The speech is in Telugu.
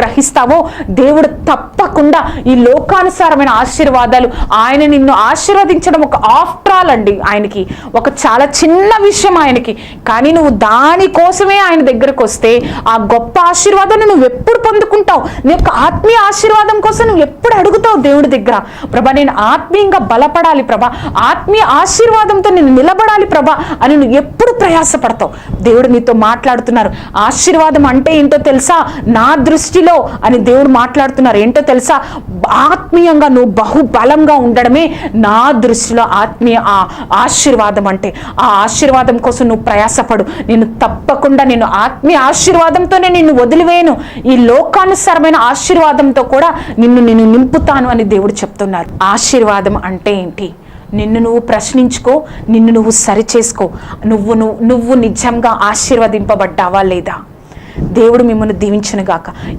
గ్రహిస్తావో దేవుడు తప్పకుండా ఈ లోకానుసారమైన ఆశీర్వాదాలు, ఆయన నిన్ను ఆశీర్వదించడం ఒక ఆఫ్టర్ ఆల్ అండి, ఆయనకి ఒక చాలా చిన్న విషయం ఆయనకి. కానీ నువ్వు దానికోసమే ఆయన దగ్గరకు వస్తే ఆ గొప్ప ఆశీర్వాదాన్ని నువ్వు ఎప్పుడు పొందుకుంటావు? నీ యొక్క ఆత్మీయ ఆశీర్వాదం కోసం నువ్వు ఎప్పుడు అడుగుతావు దేవుడి దగ్గర? ప్రభా, నేను ఆత్మీయంగా బలపడాలి ప్రభా, ఆత్మీయ ఆశీర్వాదంతో నేను నిలబడాలి ప్రభా అని నువ్వు ఎప్పుడు ప్రయాసపడతావు? దేవుడు నీతో మాట్లాడుతున్నారు. ఆశీర్వాదం అంటే ఏంటో తెలుసా నా దృష్టిలో అని దేవుడు మాట్లాడుతున్నారు. ఏంటో తెలుసా? ఆత్మీయంగా నువ్వు బహుబలంగా ఉండడమే నా దృష్టిలో ఆత్మీయ ఆశీర్వాదం అంటే. ఆ ఆశీర్వాదం కోసం నువ్వు ప్రయాసపడు. నేను తప్పకుండా నేను ఆత్మీయ ఆశీర్వాదంతోనే నిన్ను వదిలివేయను, ఈ లోకానుసారమైన ఆశీర్వాదంతో కూడా నిన్ను నింపుతాను అని దేవుడు చెప్తున్నారు. ఆశీర్వాదం అంటే ఏంటి? నిన్ను నువ్వు ప్రశ్నించుకో, నిన్ను నువ్వు సరిచేసుకో. నువ్వు నిజంగా ఆశీర్వదింపబడ్డావా లేదా? దేవుడు మిమ్మల్ని దీవించును గాక.